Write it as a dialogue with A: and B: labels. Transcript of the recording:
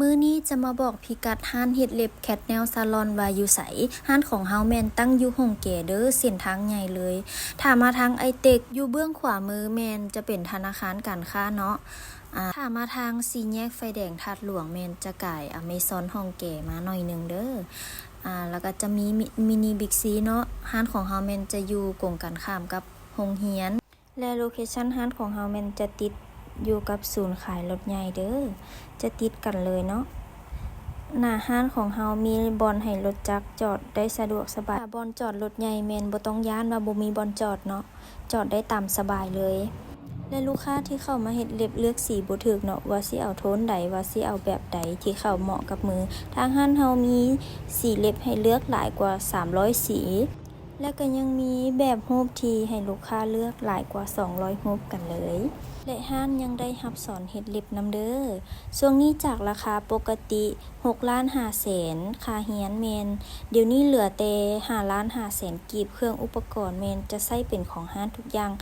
A: มื้อนี้จะมาบอกพิกัดร้านเฮ็ดเล็บแคทแนลซาลอนว่าอยู่ไสร้านของเฮาแม่นตั้งอยู่ห้องแก่เด้อเส้นทางใหญ่เลยถ้ามาทางไอเต็กอยู่เบื้องขวามือแม่นจะเป็นธนาคารการค้าเนาะถ้ามาทางสี่แยกไฟแดงถาดหลวงแม่นจะก่ายอเมซอนห้องแก่มาหน่อยนึงเด้อแล้วก็จะมีมินิบิ๊กซีเนาะร้านของเฮาแม่นจะอยู่กงกันข้ามกับโรงเรียนและโลเคชั่นร้านของเฮาแม่นจะติดอยู่กับศูนย์ขายรถใหญ่เด้อจะติดกันเลยเนาะหน้าร้านของเฮามีบอนให้รถจักรจอดได้สะดวกสบายบอนจอดรถใหญ่แม่นบ่ต้องย้านว่าบ่มีบอนจอดเนาะจอดได้ตามสบายเลยและลูกค้าที่เข้ามาเฮ็ดเล็บเลือกสีบ่ถูกเนาะว่าสิเอาโทนใดว่าสิเอาแบบใดที่เข้าเหมาะกับมือทางร้านเฮามีสีเล็บให้เลือกหลายกว่า300สีและก็ยังมีแบบรูปที่ให้ลูกค้าเลือกหลายกว่า200รูปกันเลยและร้านยังได้รับสอนเฮ็ดเล็บนำเด้อช่วงนี้จากราคาปกติ6,500,000ค่าเรียนแม่นเดี๋ยวนี้เหลือแต่5,500,000กีบเครื่องอุปกรณ์แม่นจะใช้เป็นของร้านทุกอย่าง